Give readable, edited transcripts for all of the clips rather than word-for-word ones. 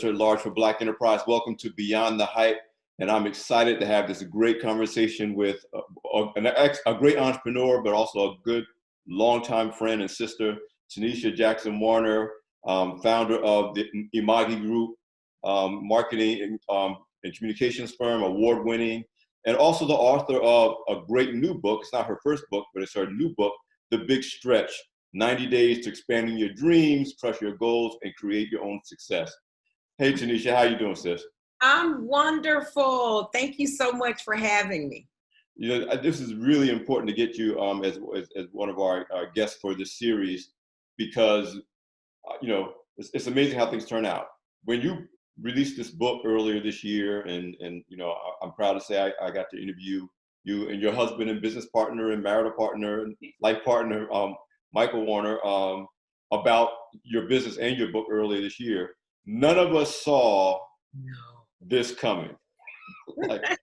at large for Black Enterprise. Welcome to Beyond the Hype. And I'm excited to have this great conversation with a great entrepreneur, but also a good longtime friend and sister, Teneshia Jackson Warner, founder of the Imagi Group, marketing and communications firm, award-winning, and also the author of a great new book. It's not her first book, but it's her new book, The Big Stretch, 90 Days to Expanding Your Dreams, Crush Your Goals, and Create Your Own Success. Hey, Teneshia, how you doing, sis? I'm wonderful. Thank you so much for having me. You know, this is really important to get you as one of our guests for this series because, it's amazing how things turn out. When you released this book earlier this year, and I'm proud to say I got to interview you and your husband and business partner and marital partner and life partner, Michael Warner, about your business and your book earlier this year. None of us saw this coming. Like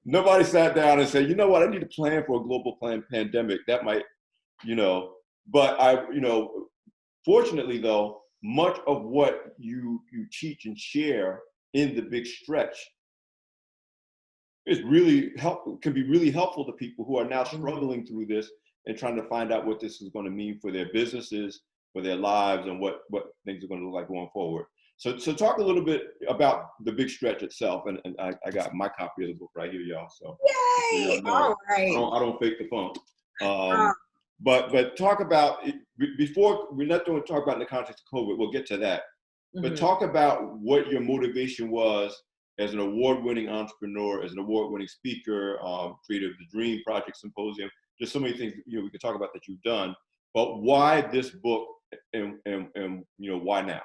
nobody sat down and said, you know what, I need to plan for a global pandemic. That might, but fortunately though, much of what you teach and share in The Big Stretch is can be really helpful to people who are now struggling through this and trying to find out what this is going to mean for their businesses, for their lives, and what things are going to look like going forward. So talk a little bit about The Big Stretch itself, and I got my copy of the book right here, y'all. So yay! All right. I don't fake the funk. But talk about it, before we're not going to talk about in the context of COVID. We'll get to that. But talk about what your motivation was as an award-winning entrepreneur, as an award-winning speaker, creator of the Dream Project Symposium. There's so many things we could talk about that you've done. But why this book, and why now?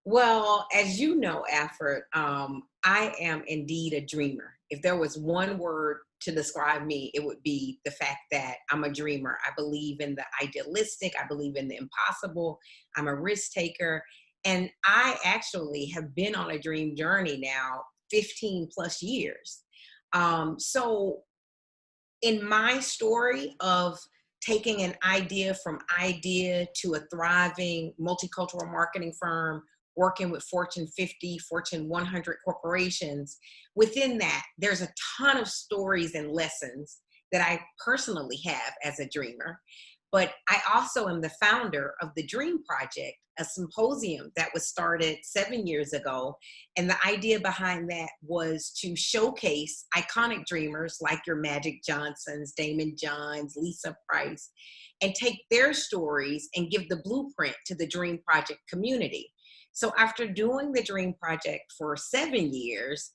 Well, as you know, Alfred, I am indeed a dreamer. If there was one word to describe me, it would be the fact that I'm a dreamer. I believe in the idealistic. I believe in the impossible. I'm a risk taker. And I actually have been on a dream journey now 15 plus years. So in my story of taking an idea from idea to a thriving multicultural marketing firm, working with Fortune 50, Fortune 100 corporations. Within that, there's a ton of stories and lessons that I personally have as a dreamer. But I also am the founder of the Dream Project, a symposium that was started 7 years ago. And the idea behind that was to showcase iconic dreamers like your Magic Johnsons, Damon Johns, Lisa Price, and take their stories and give the blueprint to the Dream Project community. So after doing the Dream Project for 7 years,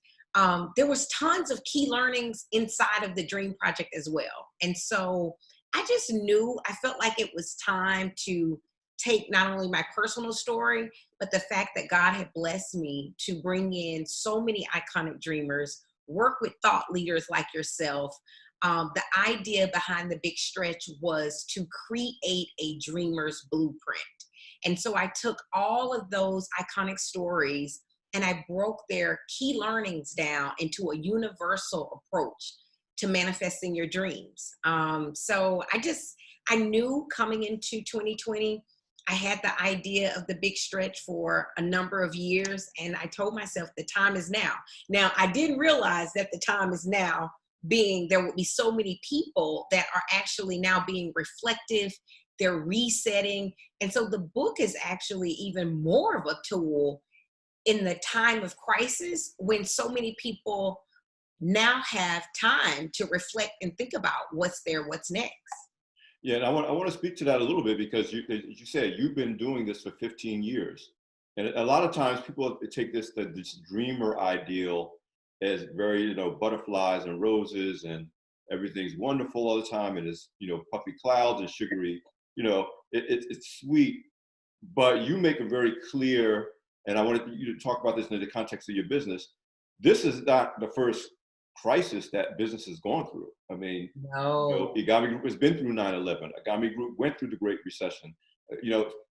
there was tons of key learnings inside of the Dream Project as well. And so I just knew, I felt like it was time to take not only my personal story, but the fact that God had blessed me to bring in so many iconic dreamers, work with thought leaders like yourself. The idea behind The Big Stretch was to create a dreamer's blueprint. And so I took all of those iconic stories and I broke their key learnings down into a universal approach to manifesting your dreams. So I knew coming into 2020, I had the idea of The Big Stretch for a number of years. And I told myself the time is now. Now, I didn't realize that the time is now, being there would be so many people that are actually now being reflective. They're resetting. And so the book is actually even more of a tool in the time of crisis when so many people now have time to reflect and think about what's next. Yeah, and I want to speak to that a little bit because as you said, you've been doing this for 15 years. And a lot of times people take this dreamer ideal as very, butterflies and roses and everything's wonderful all the time. And it's, puffy clouds and sugary, it's sweet, but you make it very clear, and I wanted you to talk about this in the context of your business. This is not the first crisis that business has gone through. I mean, no. Igami Group has been through 9/11. Igami Group went through the Great Recession.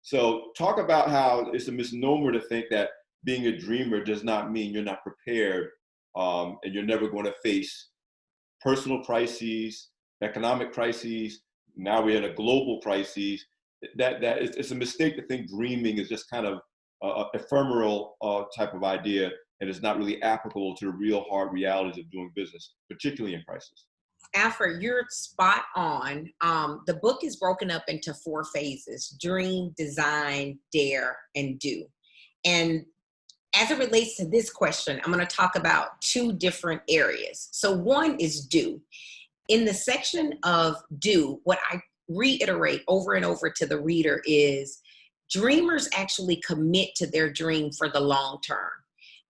So talk about how it's a misnomer to think that being a dreamer does not mean you're not prepared, and you're never going to face personal crises, economic crises. Now we're in a global crisis. It's a mistake to think dreaming is just kind of ephemeral type of idea, and it's not really applicable to the real hard realities of doing business, particularly in crisis. Alfred, you're spot on. The book is broken up into 4 phases: dream, design, dare, and do. And as it relates to this question, I'm going to talk about 2 different areas. So one is do. In the section of do, what I reiterate over and over to the reader is dreamers actually commit to their dream for the long term.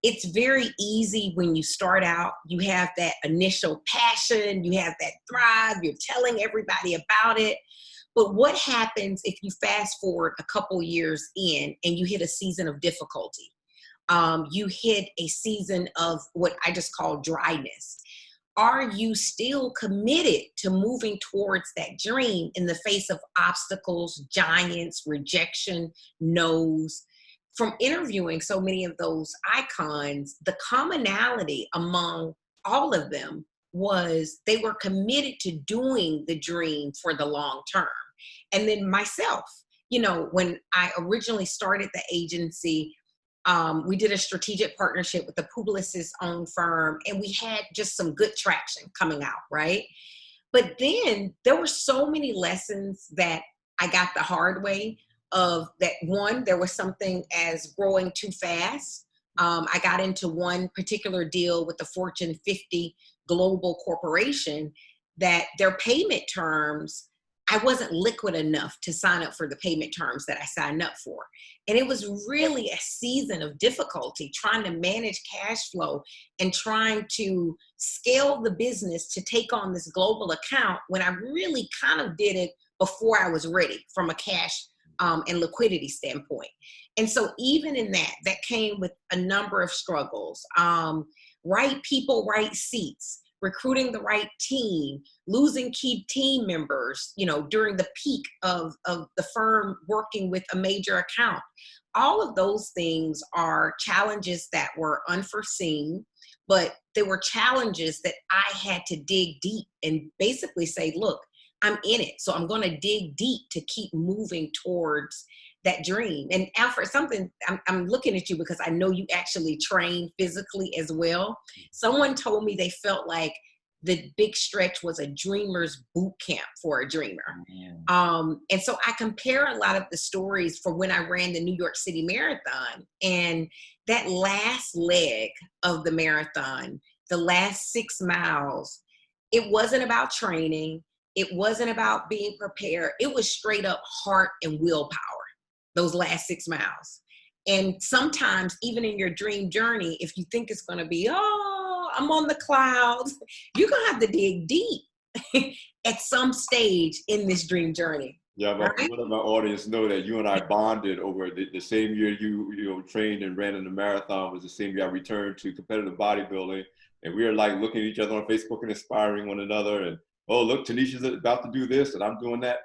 It's very easy when you start out, you have that initial passion, you have that thrive, you're telling everybody about it. But what happens if you fast forward a couple years in and you hit a season of difficulty? You hit a season of what I just call dryness. Are you still committed to moving towards that dream in the face of obstacles, giants, rejection, no's? From interviewing so many of those icons, the commonality among all of them was they were committed to doing the dream for the long term. And then myself, when I originally started the agency, we did a strategic partnership with the Publicis owned firm, and we had just some good traction coming out, right? But then there were so many lessons that I got the hard way of that. One, there was something as growing too fast. I got into one particular deal with the Fortune 50 global corporation that their payment terms, I wasn't liquid enough to sign up for the payment terms that I signed up for. And it was really a season of difficulty trying to manage cash flow and trying to scale the business to take on this global account when I really kind of did it before I was ready from a cash and liquidity standpoint. And so even in that came with a number of struggles. Right people, right seats, recruiting the right team, losing key team members, during the peak of the firm working with a major account. All of those things are challenges that were unforeseen, but they were challenges that I had to dig deep and basically say, look, I'm in it. So I'm going to dig deep to keep moving towards that dream. And Alfred, I'm looking at you because I know you actually train physically as well. Someone told me they felt like the big stretch was a dreamer's boot camp for a dreamer. And so I compare a lot of the stories from when I ran the New York City Marathon, and that last leg of the marathon, the last 6 miles, it wasn't about training. It wasn't about being prepared. It was straight up heart and willpower, those last 6 miles. And sometimes even in your dream journey, if you think it's going to be, I'm on the clouds, you're going to have to dig deep at some stage in this dream journey. Yeah, but right? One of my audience know that you and I bonded over the same year you trained and ran in the marathon was the same year I returned to competitive bodybuilding. And we were like looking at each other on Facebook and inspiring one another. And, oh, look, Tanisha's about to do this and I'm doing that.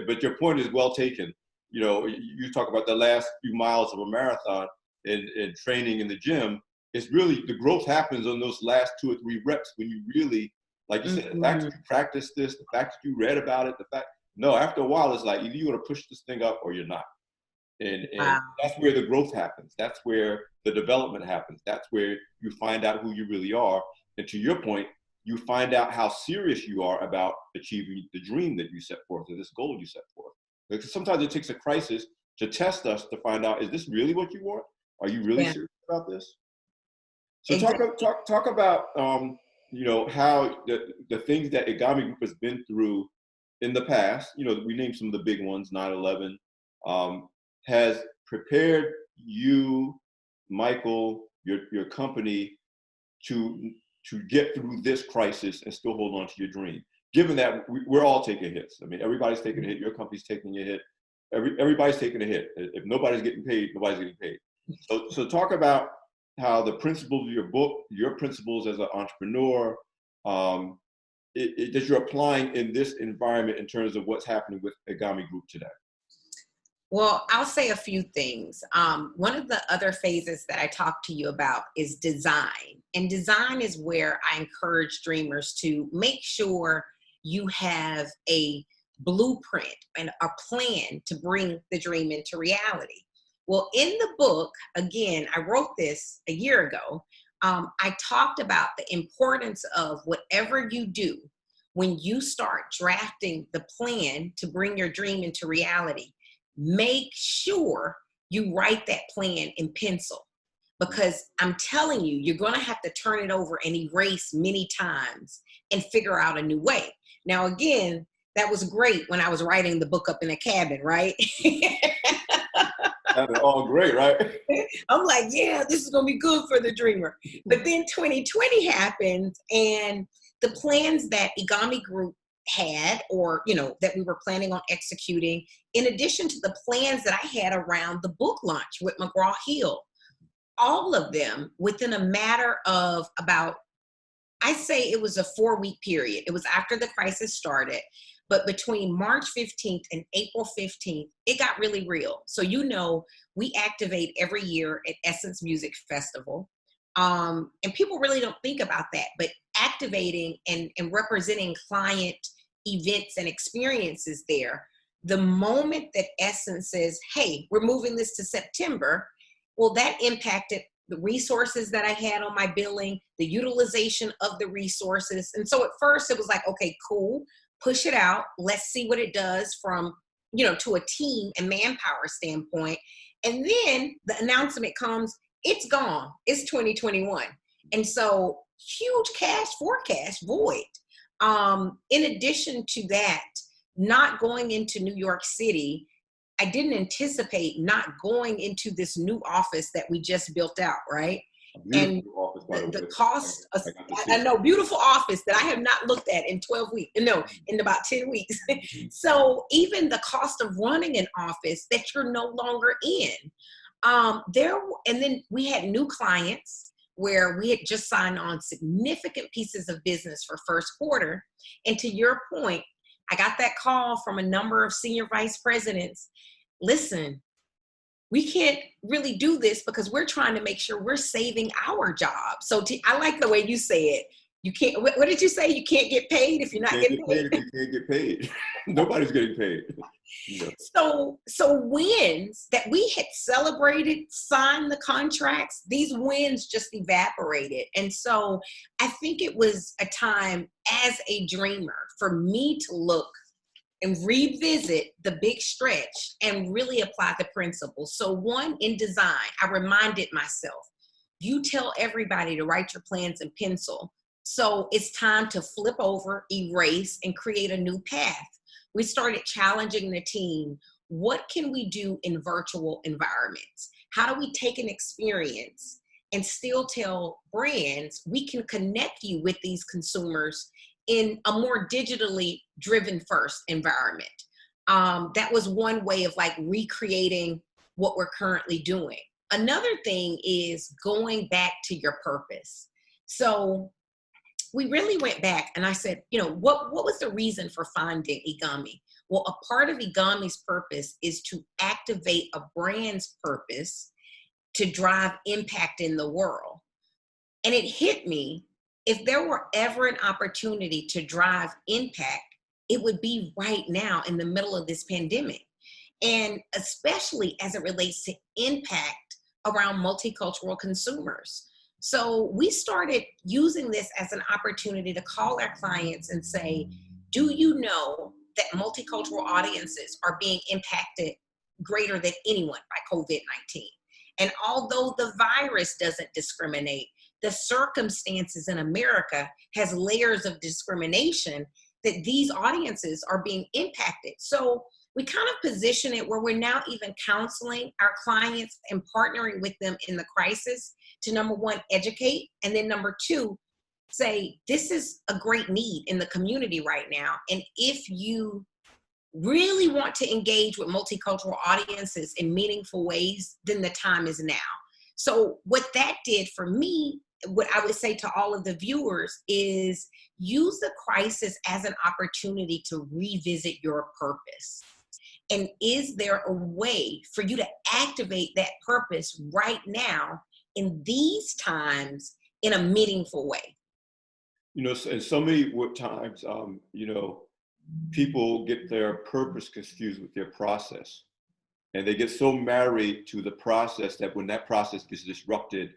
But your point is well taken. You talk about the last few miles of a marathon and training in the gym. It's really, the growth happens on those last 2 or 3 reps when you really, like you said, the fact that you practice this, the fact that you read about it, after a while, it's like either you're going to push this thing up or you're not. And wow. That's where the growth happens. That's where the development happens. That's where you find out who you really are. And to your point, you find out how serious you are about achieving the dream that you set forth or this goal you set forth. Because sometimes it takes a crisis to test us to find out, is this really what you want? Are you really serious about this? So exactly. talk about how the things that Egami Group has been through in the past. We named some of the big ones, 9/11, has prepared you, Michael, your company to get through this crisis and still hold on to your dream. Given that we're all taking hits. I mean, everybody's taking a hit. Your company's taking a hit. Everybody's taking a hit. If nobody's getting paid, nobody's getting paid. So talk about how the principles of your book, your principles as an entrepreneur, that you're applying in this environment in terms of what's happening with Egami Group today. Well, I'll say a few things. One of the other phases that I talked to you about is design. And design is where I encourage dreamers to make sure you have a blueprint and a plan to bring the dream into reality. Well, in the book, again, I wrote this a year ago. I talked about the importance of whatever you do when you start drafting the plan to bring your dream into reality. Make sure you write that plan in pencil, because I'm telling you, you're going to have to turn it over and erase many times and figure out a new way. Now, again, that was great when I was writing the book up in a cabin, right? That's all great, right? I'm like, yeah, this is going to be good for the dreamer. But then 2020 happened, and the plans that Igami Group had, or, that we were planning on executing, in addition to the plans that I had around the book launch with McGraw-Hill, all of them within a matter of about, I say it was a 4-week period. It was after the crisis started, but between March 15th and April 15th, it got really real. So, we activate every year at Essence Music Festival. And people really don't think about that, but activating and representing client events and experiences there, the moment that Essence says, hey, we're moving this to September, well, that impacted the resources that I had on my billing, the utilization of the resources. And so at first it was like, okay, cool, push it out. Let's see what it does from, to a team and manpower standpoint. And then the announcement comes, it's gone. It's 2021. And so huge cash forecast void. In addition to that, not going into New York City, I didn't anticipate not going into this new office that we just built out, right? And Office, the cost, I know, beautiful office that I have not looked at in 12 weeks, no, in about 10 weeks. So even the cost of running an office that you're no longer in, and then we had new clients where we had just signed on significant pieces of business for first quarter. And to your point, I got that call from a number of senior vice presidents. Listen, we can't really do this because we're trying to make sure we're saving our job. So I like the way you say it. You can't, what did you say? You can't get paid if you're not getting paid? You can't get paid. Nobody's getting paid. So wins that we had celebrated, signed the contracts, these wins just evaporated. And so I think it was a time as a dreamer for me to look and revisit the big stretch and really apply the principles. So one, in design, I reminded myself, you tell everybody to write your plans in pencil. So it's time to flip over, erase, and create a new path. We started challenging the team. What can we do in virtual environments? How do we take an experience and still tell brands we can connect you with these consumers in a more digitally driven first environment? That was one way of recreating what we're currently doing. Another thing is going back to your purpose. So we really went back and I said, what was the reason for finding Igami? Well, a part of Igami's purpose is to activate a brand's purpose to drive impact in the world. And it hit me, if there were ever an opportunity to drive impact, it would be right now in the middle of this pandemic. And especially as it relates to impact around multicultural consumers. So we started using this as an opportunity to call our clients and say, do you know that multicultural audiences are being impacted greater than anyone by COVID-19? And although the virus doesn't discriminate, the circumstances in America has layers of discrimination that these audiences are being impacted. So we kind of position it where we're now even counseling our clients and partnering with them in the crisis to, number one, educate, and then number two, say, this is a great need in the community right now. And if you really want to engage with multicultural audiences in meaningful ways, then the time is now. So what that did for me, what I would say to all of the viewers is use the crisis as an opportunity to revisit your purpose. And is there a way for you to activate that purpose right now in these times in a meaningful way? And so many times, people get their purpose confused with their process. And they get so married to the process that when that process gets disrupted,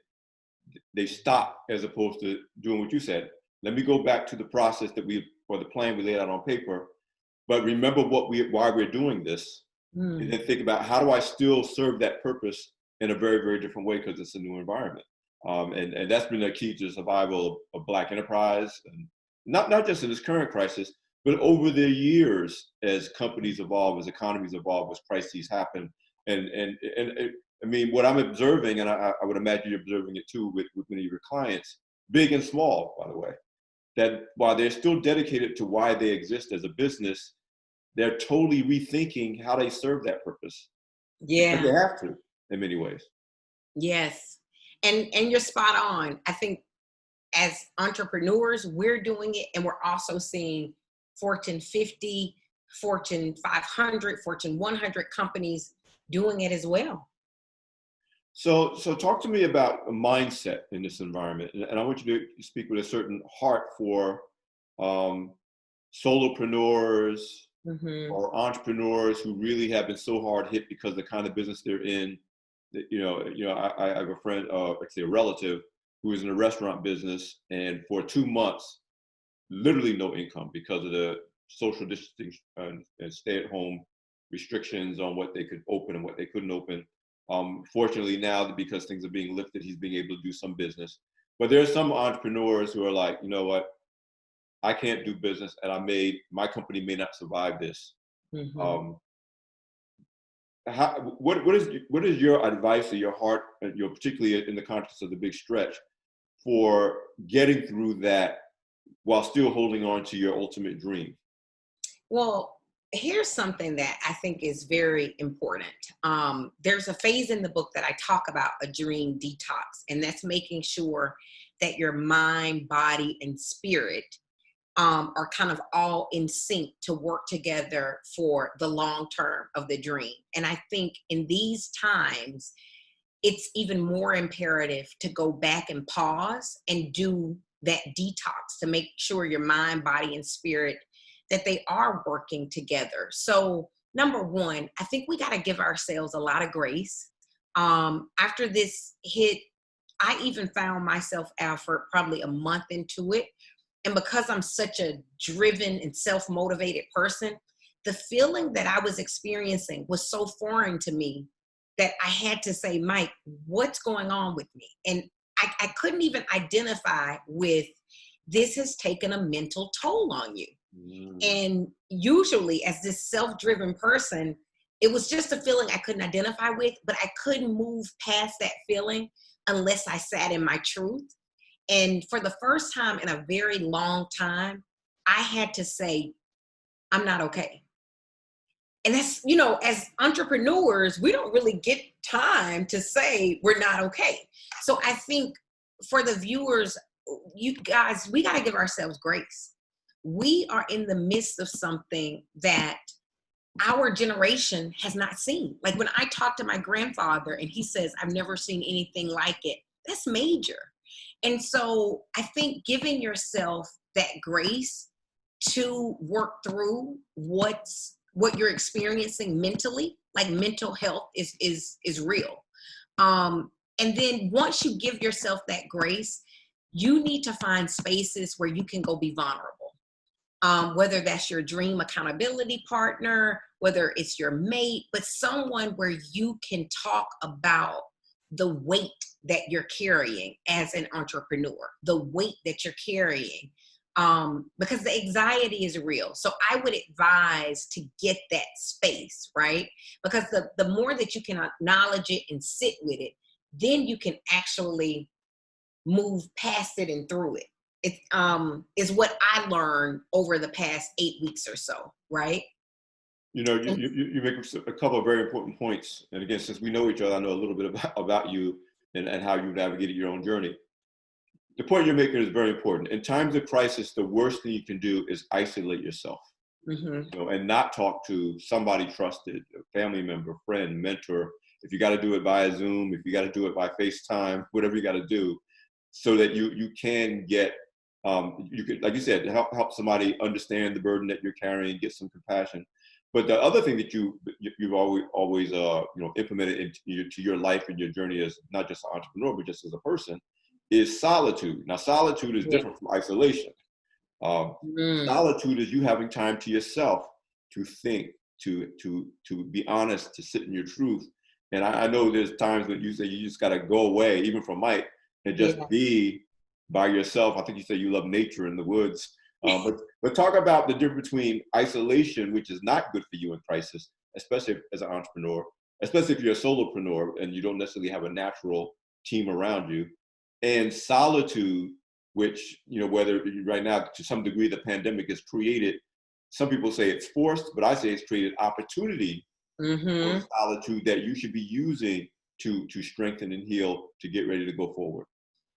they stop, as opposed to doing what you said. Let me go back to the process or the plan we laid out on paper, but remember why we're doing this, and then think about, how do I still serve that purpose in a very, very different way, because it's a new environment. And that's been a key to the survival of Black enterprise, and not just in this current crisis, but over the years, as companies evolve, as economies evolve, as crises happen. And I mean, what I'm observing, and I would imagine you're observing it too with many of your clients, big and small, by the way, that while they're still dedicated to why they exist as a business, they're totally rethinking how they serve that purpose. Yeah. Because they have to, in many ways. Yes. And you're spot on. I think as entrepreneurs, we're doing it, and we're also seeing Fortune 50, Fortune 500, Fortune 100 companies doing it as well. So talk to me about a mindset in this environment. And I want you to speak with a certain heart for solopreneurs, or entrepreneurs who really have been so hard hit because of the kind of business they're in. That, I have a friend, actually a relative, who is in the restaurant business, and for 2 months, literally no income because of the social distancing and stay-at-home restrictions on what they could open and what they couldn't open. Fortunately now, because things are being lifted, he's being able to do some business. But there are some entrepreneurs who are like, you know what, I can't do business, and my company may not survive this. What is your advice or your heart, particularly in the context of the big stretch, for getting through that while still holding on to your ultimate dream? Well, here's something that I think is very important. There's a phase in the book that I talk about a dream detox, and that's making sure that your mind, body, and spirit are kind of all in sync to work together for the long term of the dream. And I think in these times, it's even more imperative to go back and pause and do that detox to make sure your mind, body, and spirit, that they are working together. So number one, I think we got to give ourselves a lot of grace. After this hit, I even found myself, Alfred, probably a month into it. And because I'm such a driven and self-motivated person, the feeling that I was experiencing was so foreign to me that I had to say, Mike, what's going on with me? And I couldn't even identify with, this has taken a mental toll on you. And usually, as this self-driven person, it was just a feeling I couldn't identify with, but I couldn't move past that feeling unless I sat in my truth. And for the first time in a very long time, I had to say, I'm not okay. And that's, as entrepreneurs, we don't really get time to say we're not okay. So I think for the viewers, you guys, we got to give ourselves grace. We are in the midst of something that our generation has not seen. Like when I talk to my grandfather and he says, I've never seen anything like it, that's major. And so I think giving yourself that grace to work through what you're experiencing mentally, like mental health is real. And then once you give yourself that grace, you need to find spaces where you can go be vulnerable. Whether that's your dream accountability partner, whether it's your mate, but someone where you can talk about the weight that you're carrying as an entrepreneur, the weight that you're carrying, because the anxiety is real. So I would advise to get that space, right? Because the more that you can acknowledge it and sit with it, then you can actually move past it and through it. It is what I learned over the past 8 weeks or so, right? You make a couple of very important points. And again, since we know each other, I know a little bit about you and how you navigated your own journey. The point you're making is very important. In times of crisis, the worst thing you can do is isolate yourself, and not talk to somebody trusted, a family member, friend, mentor. If you got to do it via Zoom, if you got to do it by FaceTime, whatever you got to do, so that you can get, you could, like you said, help somebody understand the burden that you're carrying, get some compassion. But the other thing that you've always implemented into your life and your journey as not just an entrepreneur, but just as a person, is solitude. Now, solitude is different from isolation. Solitude is you having time to yourself to think, to be honest, to sit in your truth. And I know there's times when you say you just got to go away, even from Mike, and just be by yourself. I think you say you love nature in the woods. But talk about the difference between isolation, which is not good for you in crisis, especially as an entrepreneur, especially if you're a solopreneur and you don't necessarily have a natural team around you, and solitude, which, whether right now to some degree the pandemic has created, some people say it's forced, but I say it's created opportunity for solitude that you should be using to strengthen and heal to get ready to go forward.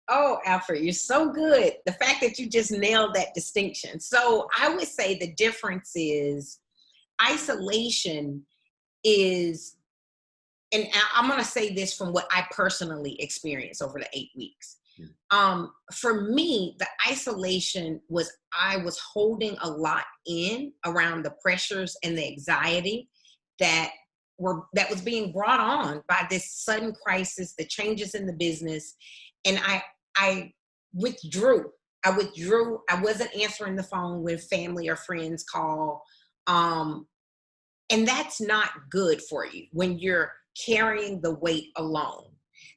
Oh, Alfred, you're so good. The fact that you just nailed that distinction. So I would say the difference is isolation is, and I'm going to say this from what I personally experienced over the 8 weeks. For me, the isolation was I was holding a lot in around the pressures and the anxiety that was being brought on by this sudden crisis, the changes in the business. And I withdrew. I wasn't answering the phone when family or friends call. And that's not good for you when you're carrying the weight alone.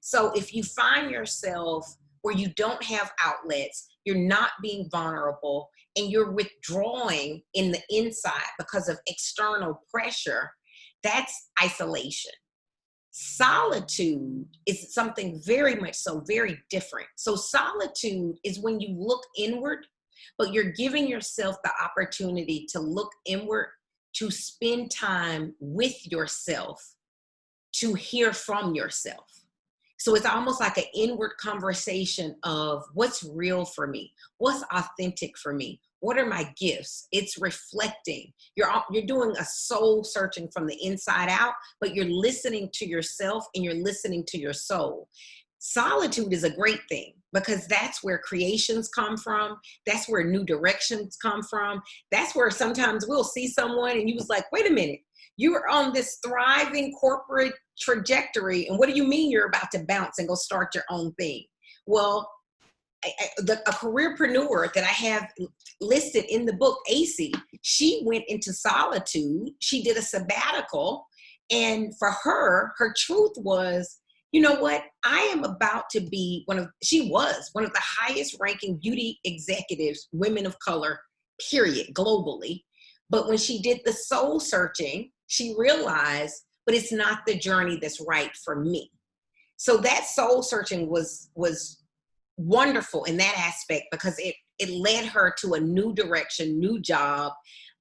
So if you find yourself where you don't have outlets, you're not being vulnerable, and you're withdrawing in the inside because of external pressure, that's isolation. Solitude is something very much so very different. So solitude is when you look inward, but you're giving yourself the opportunity to look inward, to spend time with yourself, to hear from yourself. So it's almost like an inward conversation of what's real for me, what's authentic for me, what are my gifts? It's reflecting. You're doing a soul searching from the inside out, but you're listening to yourself and you're listening to your soul. Solitude is a great thing because that's where creations come from. That's where new directions come from. That's where sometimes we'll see someone and you was like, wait a minute, you are on this thriving corporate trajectory. And what do you mean you're about to bounce and go start your own thing? Well, a careerpreneur that I have listed in the book, AC, she went into solitude. She did a sabbatical. And for her truth was, you know what? I am about to be she was one of the highest ranking beauty executives, women of color, period, globally. But when she did the soul searching, she realized, but it's not the journey that's right for me. So that soul searching was wonderful in that aspect because it led her to a new direction, new job.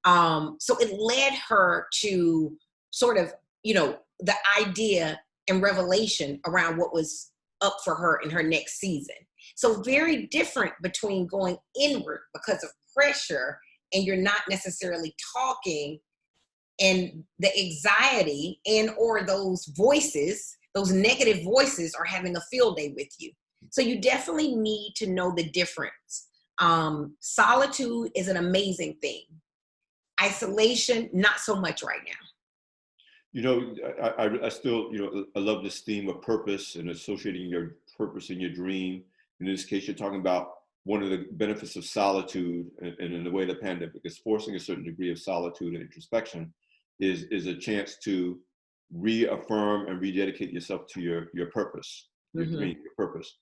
So it led her to sort of, the idea and revelation around what was up for her in her next season. So very different between going inward because of pressure and you're not necessarily talking, and the anxiety and or those voices, those negative voices are having a field day with you. So you definitely need to know the difference. Solitude is an amazing thing. Isolation, not so much right now. I still, I love this theme of purpose and associating your purpose and your dream. In this case, you're talking about one of the benefits of solitude, and in the way the pandemic is forcing a certain degree of solitude and introspection, is a chance to reaffirm and rededicate yourself to your purpose, your dream, your purpose.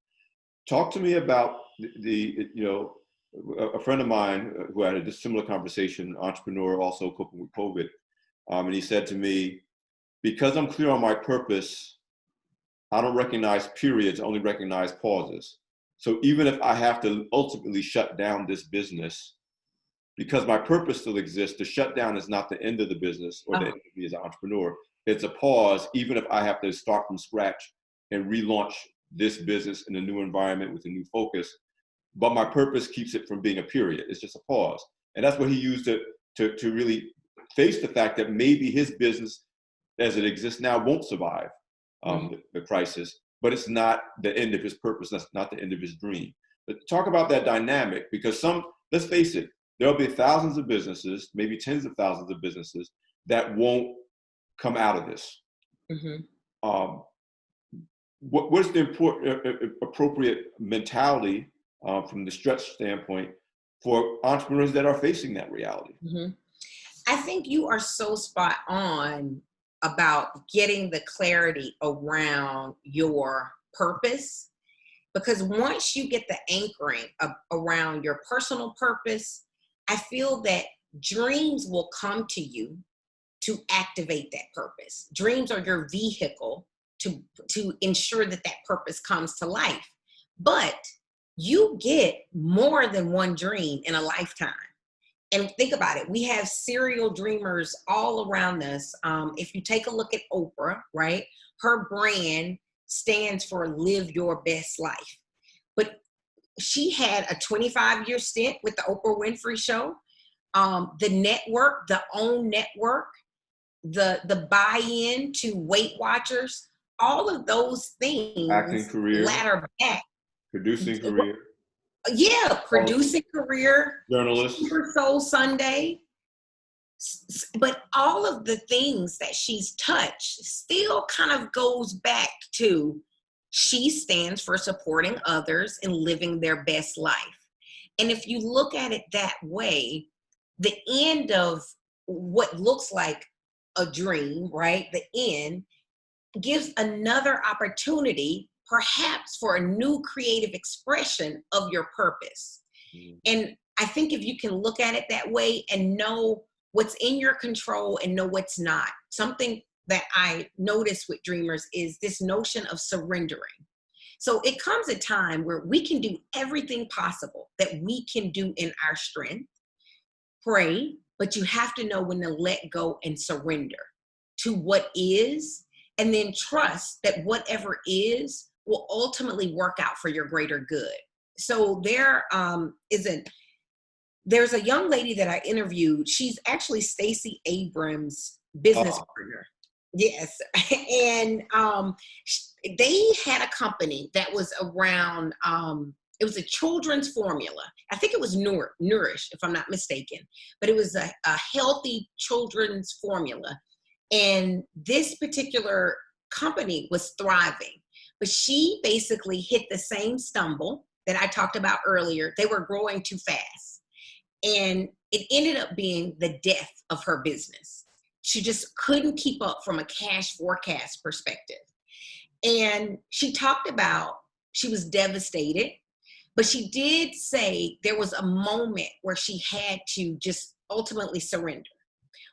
Talk to me about a friend of mine who had a similar conversation, entrepreneur, also coping with COVID, and he said to me, because I'm clear on my purpose, I don't recognize periods, I only recognize pauses. So even if I have to ultimately shut down this business, because my purpose still exists, the shutdown is not the end of the business or the end of me as an entrepreneur. It's a pause, even if I have to start from scratch and relaunch this business in a new environment with a new focus. But my purpose keeps it from being a period. It's just a pause. And that's what he used to really face the fact that maybe his business as it exists now won't survive the crisis, but it's not the end of his purpose. That's not the end of his dream. But talk about that dynamic, because let's face it, there'll be thousands of businesses, maybe tens of thousands of businesses that won't come out of this. Mm-hmm. What's the appropriate mentality from the stretch standpoint for entrepreneurs that are facing that reality? Mm-hmm. I think you are so spot on about getting the clarity around your purpose, because once you get the anchoring around your personal purpose, I feel that dreams will come to you to activate that purpose. Dreams are your vehicle to ensure that that purpose comes to life. But you get more than one dream in a lifetime. And think about it. We have serial dreamers all around us. If you take a look at Oprah, right? Her brand stands for live your best life. But she had a 25-year stint with the Oprah Winfrey Show. The network, the OWN network, the buy-in to Weight Watchers, all of those things Acting career, ladder back. producing career. Yeah, producing career, Journalist. Super Soul Sunday. But all of the things that she's touched still kind of goes back to she stands for supporting others and living their best life. And if you look at it that way, the end of what looks like a dream, right? The end gives another opportunity, perhaps for a new creative expression of your purpose. Mm. And I think if you can look at it that way and know what's in your control and know what's not, something that I notice with dreamers is this notion of surrendering. So it comes a time where we can do everything possible that we can do in our strength, pray, but you have to know when to let go and surrender to what is, and then trust that whatever is will ultimately work out for your greater good. So there's a young lady that I interviewed. She's actually Stacey Abrams' business partner. Yes. And they had a company that was around, it was a children's formula. I think it was Nourish, if I'm not mistaken, but it was a healthy children's formula. And this particular company was thriving, but she basically hit the same stumble that I talked about earlier. They were growing too fast. And it ended up being the death of her business. She just couldn't keep up from a cash forecast perspective. And she talked about she was devastated, but she did say there was a moment where she had to just ultimately surrender.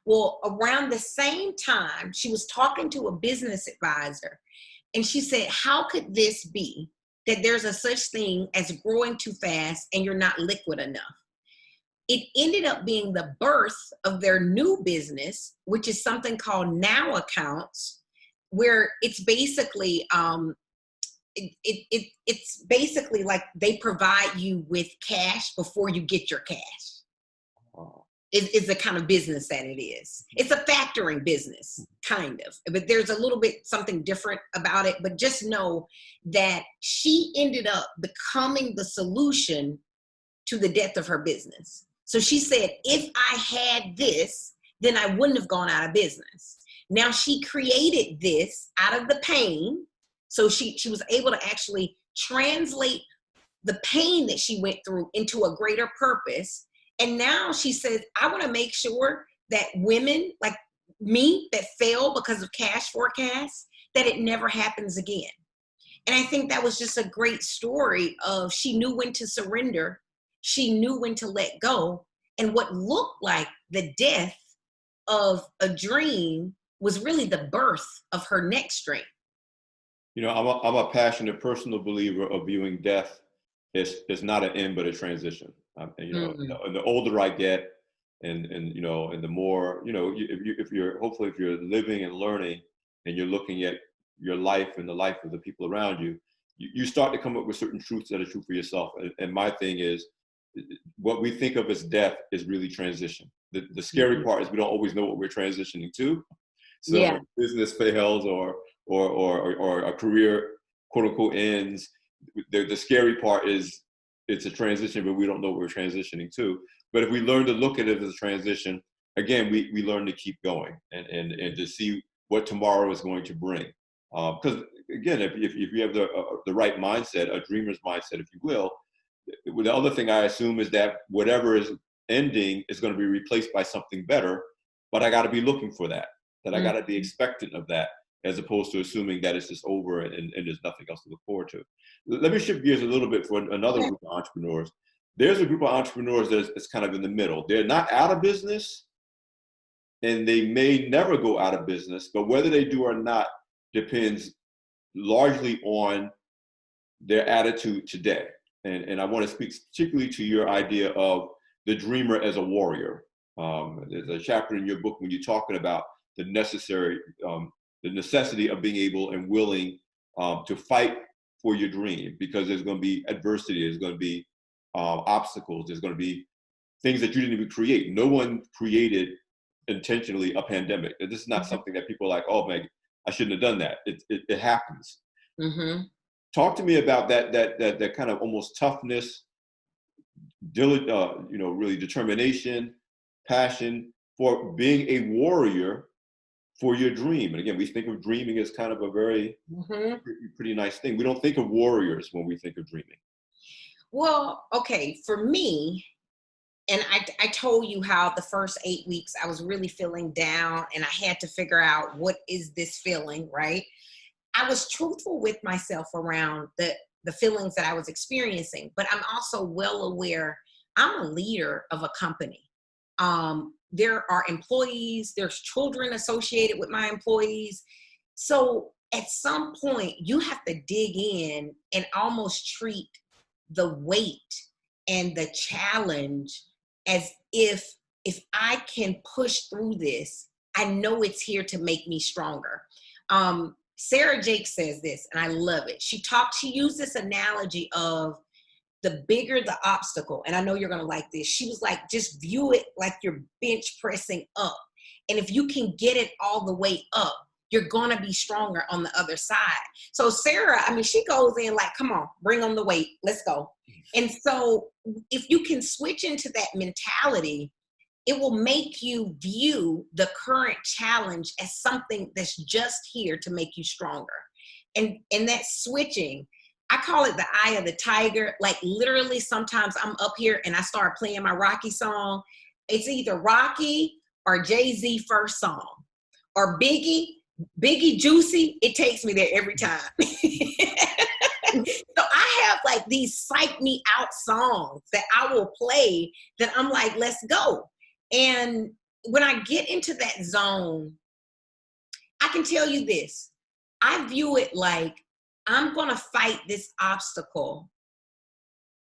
Well, around the same time, she was talking to a business advisor, and she said, how could this be that there's a such thing as growing too fast and you're not liquid enough? It ended up being the birth of their new business, which is something called Now Accounts, where it's basically it's basically like they provide you with cash before you get your cash. Wow. Is the kind of business that it is. It's a factoring business, kind of, but there's a little bit something different about it. But just know that she ended up becoming the solution to the death of her business. So she said, if I had this, then I wouldn't have gone out of business. Now she created this out of the pain. So she was able to actually translate the pain that she went through into a greater purpose. And now she says, I want to make sure that women like me that fail because of cash forecasts, that it never happens again. And I think that was just a great story of she knew when to surrender. She knew when to let go. And what looked like the death of a dream was really the birth of her next dream. You know, I'm a passionate personal believer of viewing death as not an end, but a transition. You know, and the older I get, and you know, and the more, you know, if you're living and learning, and you're looking at your life and the life of the people around you, you start to come up with certain truths that are true for yourself. And my thing is, what we think of as death is really transition. The scary part is we don't always know what we're transitioning to. So when business fails or a career quote unquote ends, the scary part is it's a transition, but we don't know what we're transitioning to. But if we learn to look at it as a transition, again, we learn to keep going and to see what tomorrow is going to bring. Because again, if you have the right mindset, a dreamer's mindset, if you will, the other thing I assume is that whatever is ending is going to be replaced by something better, but I got to be looking for that I got to be expectant of that, as opposed to assuming that it's just over and there's nothing else to look forward to. Let me shift gears a little bit for another group of entrepreneurs. There's a group of entrepreneurs that's kind of in the middle. They're not out of business, and they may never go out of business, but whether they do or not depends largely on their attitude today. And I want to speak particularly to your idea of the dreamer as a warrior. There's a chapter in your book when you're talking about the necessity of being able and willing to fight for your dream, because there's going to be adversity, there's going to be obstacles, there's going to be things that you didn't even create. No one created intentionally a pandemic. This is not something that people are like, oh man, I shouldn't have done that. It happens. Mm-hmm. Talk to me about that kind of almost toughness, really determination, passion for being a warrior for your dream. And again, we think of dreaming as kind of a very pretty nice thing. We don't think of warriors when we think of dreaming. Well, okay, for me, and I told you how the first 8 weeks I was really feeling down and I had to figure out, what is this feeling, right? I was truthful with myself around the feelings that I was experiencing, but I'm also well aware I'm a leader of a company. There are employees, there's children associated with my employees. So at some point you have to dig in and almost treat the weight and the challenge as if I can push through this, I know it's here to make me stronger. Sarah Jake says this, and I love it. She used this analogy of the bigger the obstacle, and I know you're going to like this. She was like, just view it like you're bench pressing up. And if you can get it all the way up, you're going to be stronger on the other side. So Sarah, I mean, she goes in like, come on, bring on the weight. Let's go. And so if you can switch into that mentality, it will make you view the current challenge as something that's just here to make you stronger. And that switching, I call it the eye of the tiger. Like literally sometimes I'm up here and I start playing my Rocky song. It's either Rocky or Jay-Z first song, or Biggie Juicy. It takes me there every time. So I have like these psych me out songs that I will play that I'm like, let's go. And when I get into that zone, I can tell you this. I view it like I'm going to fight this obstacle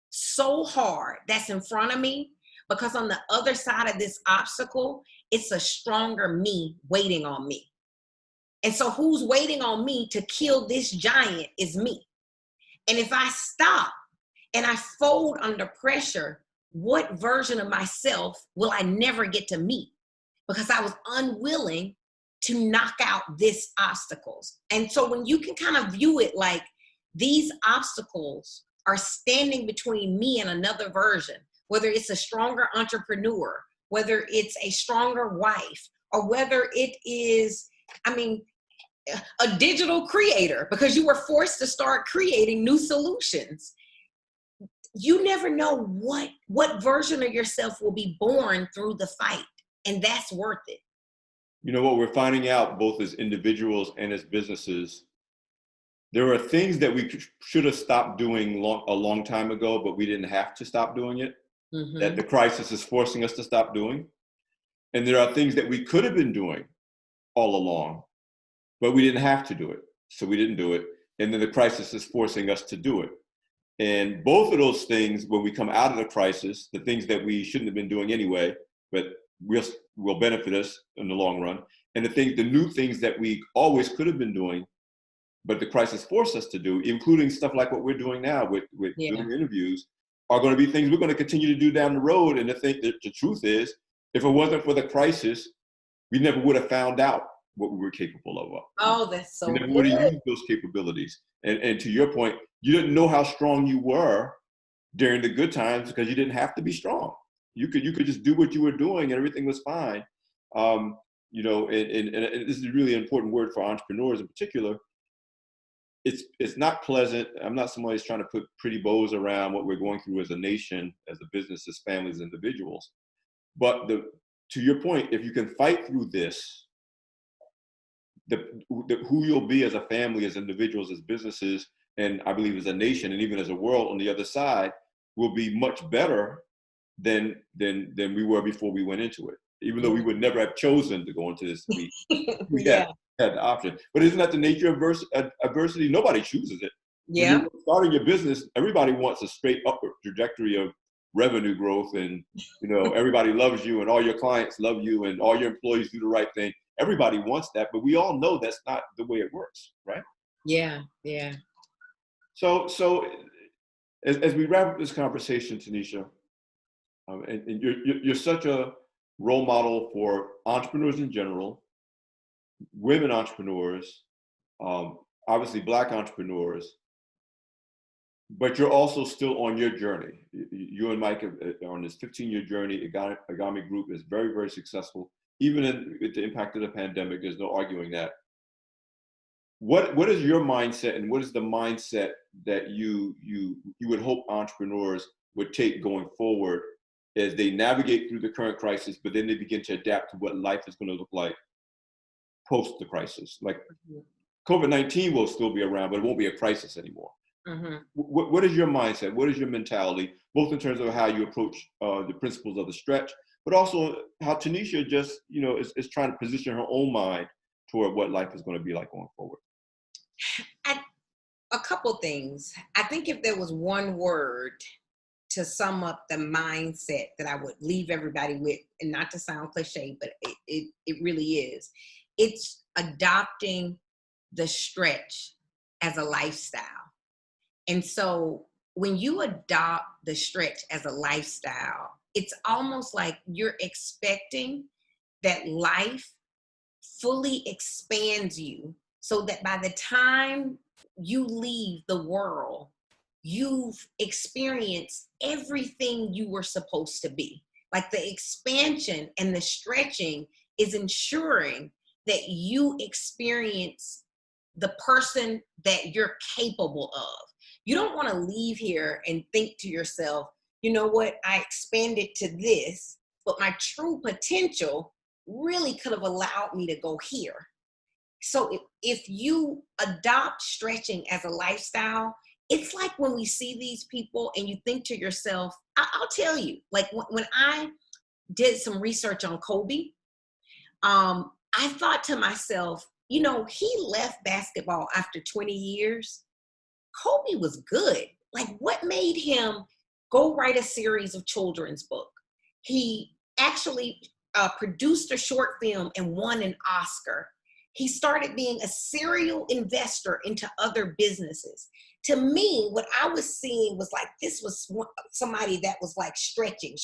so hard that's in front of me, because on the other side of this obstacle, it's a stronger me waiting on me. And so who's waiting on me to kill this giant is me. And if I stop and I fold under pressure, what version of myself will I never get to meet? Because I was unwilling to knock out these obstacles. And so when you can kind of view it like these obstacles are standing between me and another version, whether it's a stronger entrepreneur, whether it's a stronger wife, or whether it is, a digital creator, because you were forced to start creating new solutions. You never know what version of yourself will be born through the fight, and that's worth it. You know what we're finding out, both as individuals and as businesses, there are things that we should have stopped doing a long time ago, but we didn't have to stop doing it, that the crisis is forcing us to stop doing. And there are things that we could have been doing all along, but we didn't have to do it. So we didn't do it. And then the crisis is forcing us to do it. And both of those things, when we come out of the crisis, the things that we shouldn't have been doing anyway, but will benefit us in the long run, and the new things that we always could have been doing, but the crisis forced us to do, including stuff like what we're doing now with doing interviews, are going to be things we're going to continue to do down the road. And the truth is, if it wasn't for the crisis, we never would have found out what we were capable of. Oh, that's so good. We never would have used those capabilities. And to your point, you didn't know how strong you were during the good times because you didn't have to be strong. You could just do what you were doing and everything was fine. You know, and this is a really important word for entrepreneurs in particular. It's not pleasant. I'm not somebody who's trying to put pretty bows around what we're going through as a nation, as a business, as families, individuals. But to your point, if you can fight through this, who you'll be as a family, as individuals, as businesses, and I believe as a nation, and even as a world on the other side, will be much better than we were before we went into it. Even though we would never have chosen to go into this, we Yeah. had the option. But isn't that the nature of adversity? Nobody chooses it. Yeah. When you're starting your business, everybody wants a straight upward trajectory of revenue growth, and you know, everybody loves you, and all your clients love you, and all your employees do the right thing. Everybody wants that, but we all know that's not the way it works, right? Yeah. Yeah. So as we wrap up this conversation, Teneshia, and you're such a role model for entrepreneurs in general, women entrepreneurs, obviously Black entrepreneurs, but you're also still on your journey. You and Mike are on this 15-year journey. Agami Group is very, very successful, even with the impact of the pandemic. There's no arguing that. What is your mindset, and what is the mindset that you would hope entrepreneurs would take going forward as they navigate through the current crisis, but then they begin to adapt to what life is going to look like post the crisis? Like COVID-19 will still be around, but it won't be a crisis anymore. Mm-hmm. What is your mindset? What is your mentality, both in terms of how you approach the principles of the stretch, but also how Teneshia just, you know, is trying to position her own mind toward what life is going to be like going forward? A couple things. I think if there was one word to sum up the mindset that I would leave everybody with, and not to sound cliche, but it really is, it's adopting the stretch as a lifestyle. And so when you adopt the stretch as a lifestyle, it's almost like you're expecting that life fully expands you, so that by the time you leave the world, you've experienced everything you were supposed to be. Like the expansion and the stretching is ensuring that you experience the person that you're capable of. You don't want to leave here and think to yourself, you know what, I expanded to this, but my true potential really could have allowed me to go here. So if you adopt stretching as a lifestyle, it's like when we see these people and you think to yourself, I'll tell you, like when I did some research on Kobe, I thought to myself, you know, he left basketball after 20 years. Kobe was good. Like, what made him go write a series of children's book? He actually produced a short film and won an Oscar. He started being a serial investor into other businesses. To me, what I was seeing was like, this was somebody that was like stretching.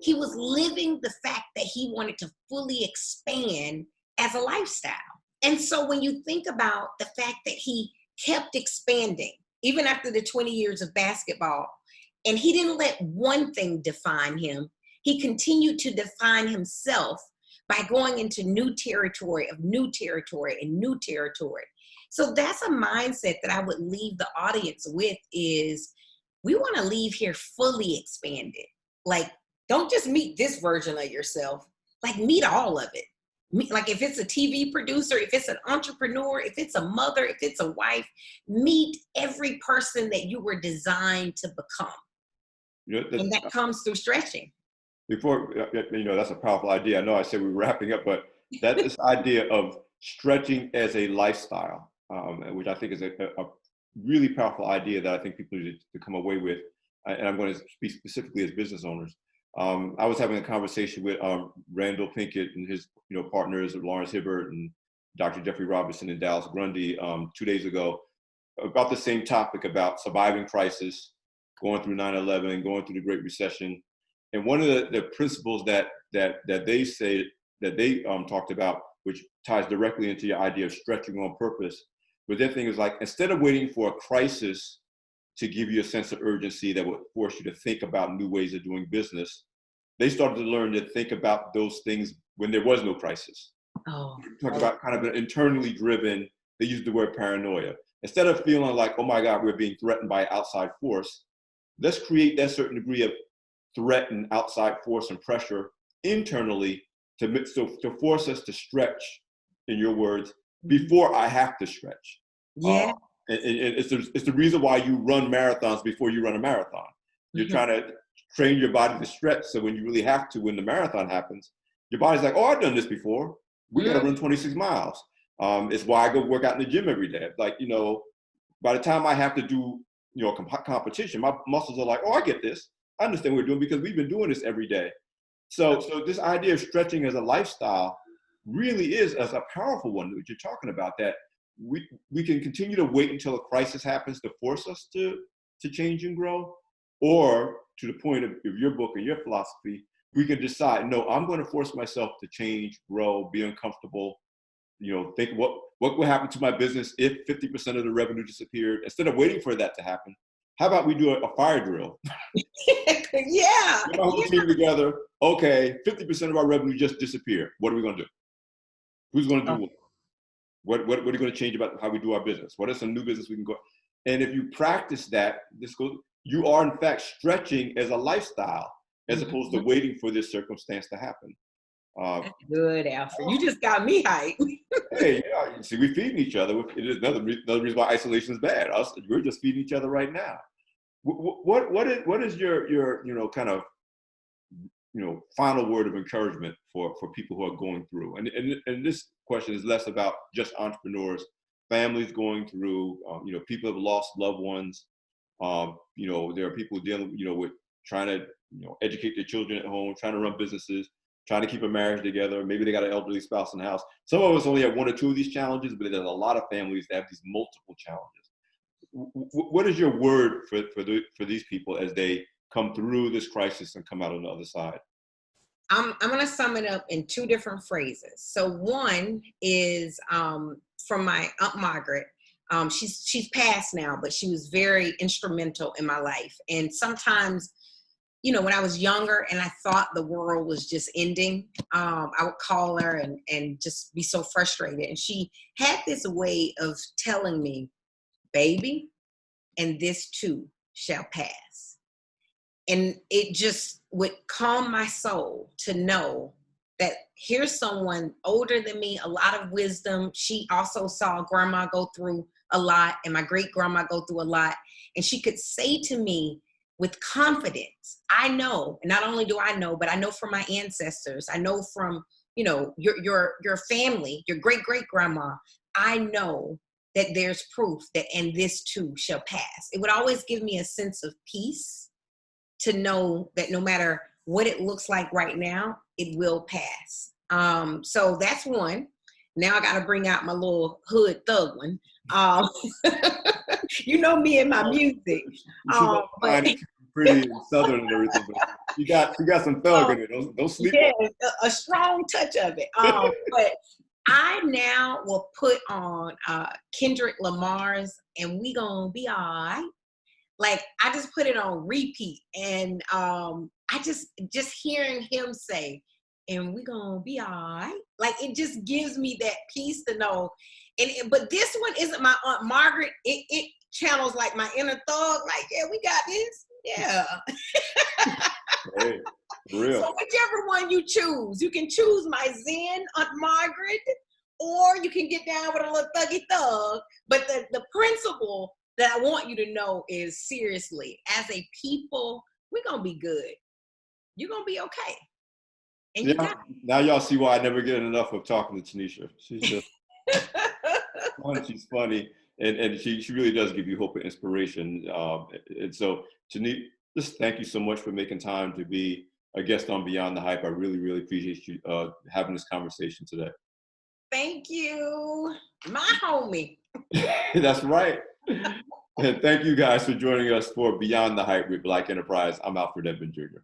He was living the fact that he wanted to fully expand as a lifestyle. And so when you think about the fact that he kept expanding, even after the 20 years of basketball, and he didn't let one thing define him, he continued to define himself by going into new territory. So that's a mindset that I would leave the audience with, is we want to leave here fully expanded. Like, don't just meet this version of yourself, like meet all of it. Like if it's a TV producer, if it's an entrepreneur, if it's a mother, if it's a wife, meet every person that you were designed to become. You know, and that comes through stretching. Before, you know, that's a powerful idea. I know I said we were wrapping up, but that this idea of stretching as a lifestyle, which I think is a really powerful idea that I think people need to come away with. And I'm going to speak specifically as business owners. I was having a conversation with Randall Pinkett and his, you know, partners, Lawrence Hibbert and Dr. Jeffrey Robinson and Dallas Grundy 2 days ago about the same topic, about surviving crisis, going through 9/11, going through the Great Recession. And one of the principles that they say that they talked about, which ties directly into your idea of stretching on purpose, but their thing is like, instead of waiting for a crisis to give you a sense of urgency that would force you to think about new ways of doing business, they started to learn to think about those things when there was no crisis. Oh, Talk about kind of an internally driven, they use the word paranoia. Instead of feeling like, oh my God, we're being threatened by outside force, let's create that certain degree of threat and outside force and pressure internally to force us to stretch, in your words, before I have to stretch. yeah. And it's the reason why you run marathons before you run a marathon. You're trying to train your body to stretch, so when you really have to, when the marathon happens, your body's like, oh, I've done this before. We got to run 26 miles. It's why I go work out in the gym every day. Like, by the time I have to do, competition, my muscles are like, oh, I get this. I understand what we're doing because we've been doing this every day. So this idea of stretching as a lifestyle really is as a powerful one that you're talking about, that we can continue to wait until a crisis happens to force us to change and grow, or to the point of your book and your philosophy, we can decide, no, I'm going to force myself to change, grow, be uncomfortable, think what would happen to my business if 50% of the revenue disappeared. Instead of waiting for that to happen, how about we do a fire drill? Yeah. Get my whole team together. Okay, 50% of our revenue just disappeared. What are we going to do? Who's going to do what? What are you going to change about how we do our business? What is some new business we can go? And if you practice that, you are in fact stretching as a lifestyle, as opposed to waiting for this circumstance to happen. That's good, Alfred. You just got me hyped. Hey, see, we're feeding each other. It is another reason why isolation is bad. We're just feeding each other right now. What is your kind of final word of encouragement for people who are going through? And this question is less about just entrepreneurs, families going through. People have lost loved ones. There are people dealing with trying to educate their children at home, trying to run businesses, trying to keep a marriage together. Maybe they got an elderly spouse in the house. Some of us only have one or two of these challenges, but there's a lot of families that have these multiple challenges. What is your word for these people as they come through this crisis and come out on the other side? I'm going to sum it up in two different phrases. So one is from my Aunt Margaret. She's passed now, but she was very instrumental in my life. And sometimes, when I was younger and I thought the world was just ending, I would call her and just be so frustrated. And she had this way of telling me, baby, and this too shall pass. And it just would calm my soul to know that here's someone older than me, a lot of wisdom. She also saw grandma go through a lot and my great grandma go through a lot. And she could say to me with confidence, I know, and not only do I know, but I know from my ancestors, I know from, your family, your great great grandma, I know that there's proof that and this too shall pass. It would always give me a sense of peace to know that no matter what it looks like right now, it will pass. So that's one. Now I got to bring out my little hood thug one. Me and my music. But pretty southern and everything, but you got some thug in it. Don't sleep. Yeah, a strong touch of it. But I now will put on Kendrick Lamar's "And We Gonna Be Alright." Like I just put it on repeat, and I just hearing him say, "And we gonna be alright," like it just gives me that peace to know. But this one isn't my Aunt Margaret. It channels like my inner thug. Like, yeah, we got this. Yeah. Hey, for real. So whichever one you choose, you can choose my Zen Aunt Margaret, or you can get down with a little thuggy thug. But the principle that I want you to know is, seriously, as a people, we're going to be good. You're going to be okay. And you got it. Now y'all see why I never get enough of talking to Teneshia. She's just fun, she's funny, and she really does give you hope and inspiration. And so, Teneshia, just thank you so much for making time to be a guest on Beyond the Hype. I really, really appreciate you having this conversation today. Thank you. My homie. That's right. And thank you guys for joining us for Beyond the Hype with Black Enterprise. I'm Alfred Edmond Jr.